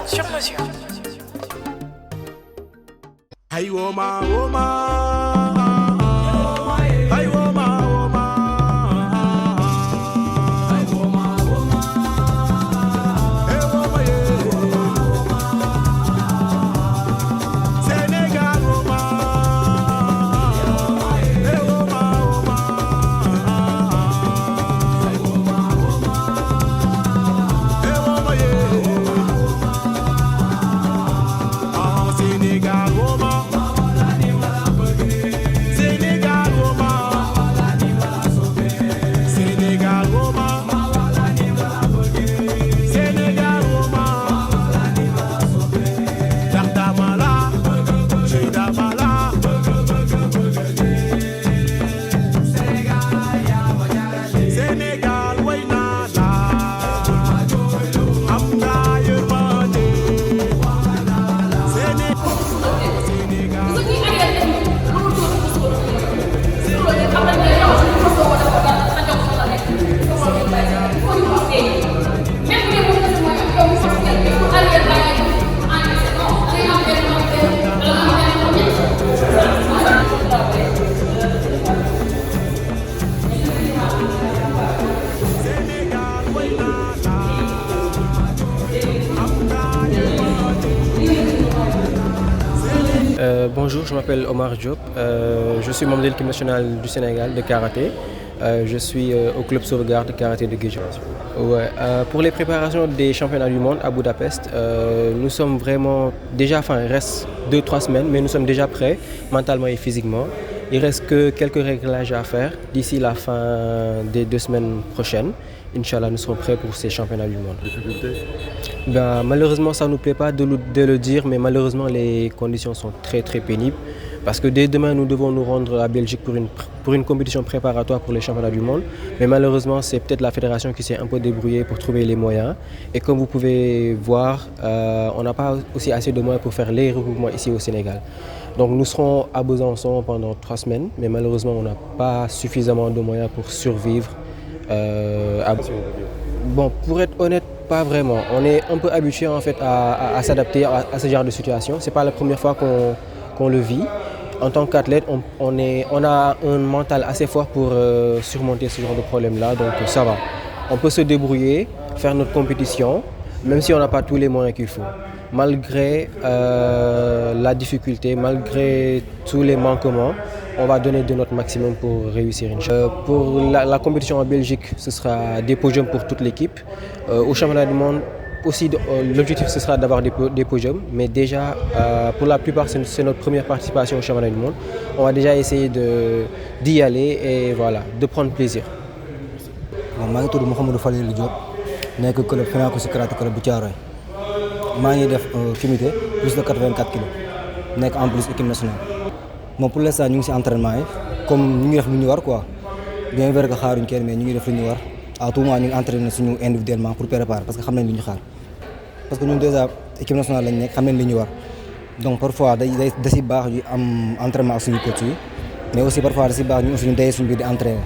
sur mesure. Hey woman, woman. Hey woman, woman. Hey woman, woman. Hey woman, yeah. Sénégal woman. Hey woman, woman. Hey woman, woman. Hey woman, yeah. Ah, Sénégal woman. Bonjour, je m'appelle Omar Diop, je suis membre de l'équipe nationale du Sénégal de karaté. Je suis au club sauvegarde de karaté de Guédiawaye. Ouais, pour les préparations des championnats du monde à Budapest, nous sommes vraiment déjà, il reste 2-3 semaines, mais nous sommes déjà prêts mentalement et physiquement. Il reste que quelques réglages à faire d'ici la fin des 2 semaines prochaines. Inch'Allah, nous serons prêts pour ces championnats du monde. Difficulté? Malheureusement, ça ne nous plaît pas de le dire, mais malheureusement, les conditions sont très pénibles. Parce que dès demain, nous devons nous rendre à Belgique pour une compétition préparatoire pour les championnats du monde. Mais malheureusement, c'est peut-être la fédération qui s'est un peu débrouillée pour trouver les moyens. Et comme vous pouvez voir, on n'a pas aussi assez de moyens pour faire les regroupements ici au Sénégal. Donc nous serons à Besançon pendant 3 semaines, mais malheureusement, on n'a pas suffisamment de moyens pour survivre. Bon, pour être honnête, pas vraiment. On est un peu habitué en fait à s'adapter à ce genre de situation. C'est pas la première fois qu'on le vit. En tant qu'athlète, on a un mental assez fort pour surmonter ce genre de problème-là, donc ça va. On peut se débrouiller, faire notre compétition, même si on n'a pas tous les moyens qu'il faut. Malgré la difficulté, malgré tous les manquements, on va donner de notre maximum pour réussir. Pour la compétition en Belgique, ce sera des podiums pour toute l'équipe. Au championnat du monde, aussi, l'objectif ce sera d'avoir des podiums, mais déjà pour la plupart c'est notre première participation au championnat du monde. On va déjà essayer d'y aller et voilà, de prendre plaisir. Je m'appelle Mohamedou Falilou Diop, je suis club Fenaco Karaté Club bu Thiaroye. Je fais comité plus de 84 kg, je suis en plus équipe nationale. Bon, pour l'instant ñu ngi ci entraînement yi comme ñu ngi def lu ñu war quoi. Bien vrai que xaaruñ kenn mais ñu ngi def lu ñu war. À tout moment ñu ngi entraîner suñu individuellement pour préparer parce que xam nañ li ñu xaar. Parce que ñun déjà équipe nationale lañ nekk xam nañ li ñu war. Donc parfois da ci baax ñu am entraînement ak suñu coach yi mais aussi parfois da ci baax ñu aussi ñu dayee suñu biir di entraîner.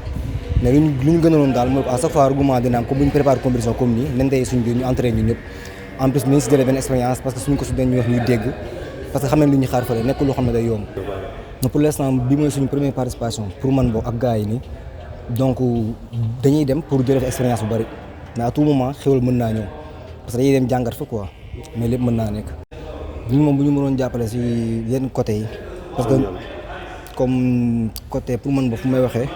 Mais lu ñu gënaloon daal mooy à chaque fois regroupement dina am comme bu ñu préparer compétition comme nii nañ dayee suñu biir ñu entraîner ñun ñëpp. En plus nañ ci jëlee benn expérience parce que suñu coach dañ ñu wax ñuy dégg parce que xam nañ li ñu xaar fële nekk loo xam ne day yomb. Pour l'instant bi mooy suñu première participation pour man boo ak gars yi nii donc dañuy dem pour jëlee expérience bu bari mais à tout moment xéwal mën naa ñëw parce que dañuy dem jàngat fa quoi mais lépp mën naa nekk. ñun moom bu ñu mënoon jàppale ci yenn côté yi parce que comme côté pour man boo fu may waxee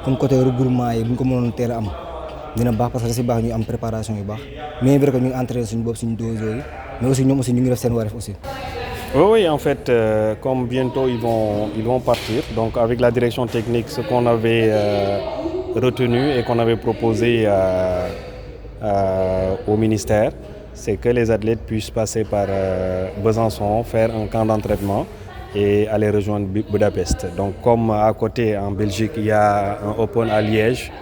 comme côté regroupement yi bu ñu ko mënoon teel a am dina baax parce que da ci baax ñu am préparation yu baax mais vrai que ñu ngi entraîné suñu bopp suñu dose yooyu mais aussi ñoom aussi ñu ngi def seen wareef aussi. Oui, en fait, comme bientôt ils vont partir, donc avec la direction technique, ce qu'on avait retenu et qu'on avait proposé au ministère, c'est que les athlètes puissent passer par Besançon, faire un camp d'entraînement et aller rejoindre Budapest. Donc comme à côté en Belgique, il y a un Open à Liège,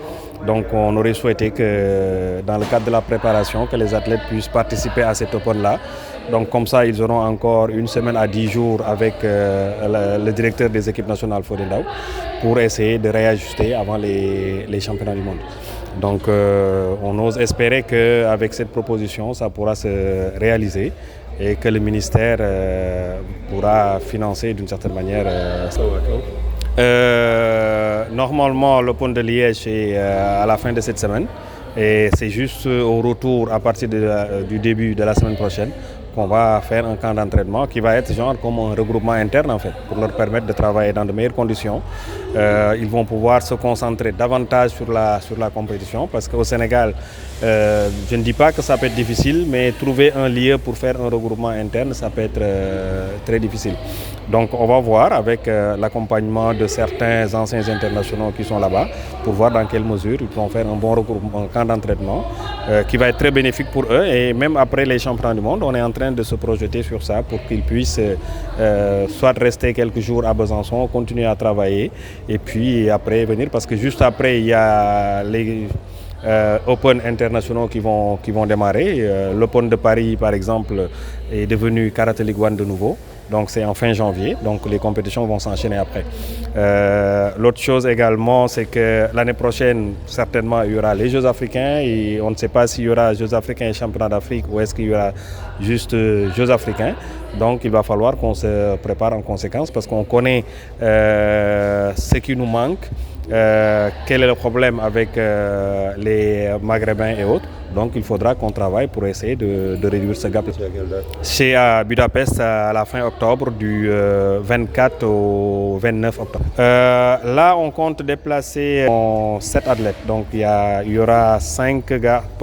donc on aurait souhaité que dans le cadre de la préparation, que les athlètes puissent participer à cet Open-là. Donc comme ça, ils auront encore 1 semaine à 10 jours avec le directeur des équipes nationales Fodé Ndaw pour essayer de réajuster avant les championnats du monde. Donc on ose espérer qu'avec cette proposition, ça pourra se réaliser et que le ministère pourra financer d'une certaine manière. Normalement, l'Open de Liège est à la fin de cette semaine et c'est juste au retour à partir du début de la semaine prochaine qu'on va faire un camp d'entraînement qui va être genre comme un regroupement interne en fait, pour leur permettre de travailler dans de meilleures conditions. Ils vont pouvoir se concentrer davantage sur la compétition parce qu'au Sénégal, je ne dis pas que ça peut être difficile, mais trouver un lieu pour faire un regroupement interne, ça peut être très difficile. Donc on va voir avec l'accompagnement de certains anciens internationaux qui sont là-bas pour voir dans quelle mesure ils vont faire un bon regroupement, un camp d'entraînement qui va être très bénéfique pour eux. Et même après les championnats du monde, on est en train de se projeter sur ça pour qu'ils puissent soit rester quelques jours à Besançon, continuer à travailler et puis après venir parce que juste après il y a les Open internationaux qui vont démarrer. L'Open de Paris par exemple est devenu Karate League One de nouveau. Donc c'est en fin janvier, donc les compétitions vont s'enchaîner après. L'autre chose également, c'est que l'année prochaine, certainement, il y aura les Jeux africains et on ne sait pas s'il y aura Jeux africains et Championnats d'Afrique ou est-ce qu'il y aura juste Jeux africains. Donc il va falloir qu'on se prépare en conséquence parce qu'on connaît ce qui nous manque. Quel est le problème avec les Maghrébins et autres. Donc il faudra qu'on travaille pour essayer de réduire ce gap. C'est à Budapest à la fin octobre, du 24 au 29 octobre. Là, on compte déplacer 7 athlètes. Donc il y aura 5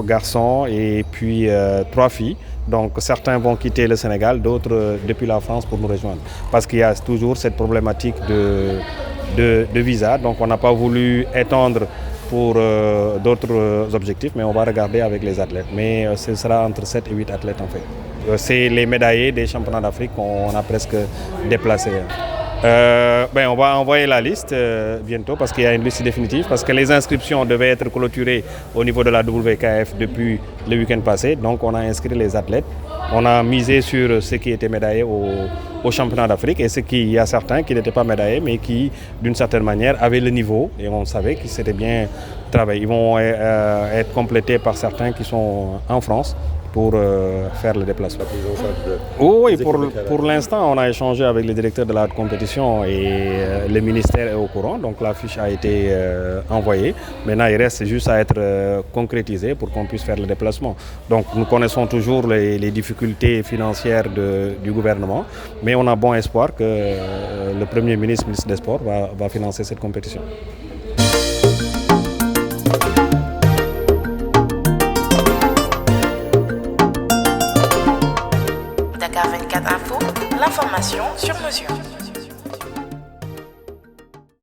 garçons et puis 3 filles. Donc certains vont quitter le Sénégal, d'autres depuis la France pour nous rejoindre. Parce qu'il y a toujours cette problématique de visa. Donc on n'a pas voulu étendre pour d'autres objectifs, mais on va regarder avec les athlètes. Mais ce sera entre 7 et 8 athlètes en fait. C'est les médaillés des championnats d'Afrique qu'on a presque déplacés. On va envoyer la liste bientôt parce qu'il y a une liste définitive, parce que les inscriptions devaient être clôturées au niveau de la WKF depuis le week-end passé. Donc on a inscrit les athlètes, on a misé sur ceux qui étaient médaillés au championnat d'Afrique et il y a certains qui n'étaient pas médaillés mais qui d'une certaine manière avaient le niveau et on savait qu'ils s'étaient bien travaillé. Ils vont être complétés par certains qui sont en France pour faire le déplacement. Oui, pour l'instant, on a échangé avec le directeur de la compétition et le ministère est au courant, donc la fiche a été envoyée. Maintenant, il reste juste à être concrétisé pour qu'on puisse faire le déplacement. Donc, nous connaissons toujours les difficultés financières du gouvernement, mais on a bon espoir que le Premier ministre des Sports, va financer cette compétition. Dakar 24 Info, l'information sur mesure.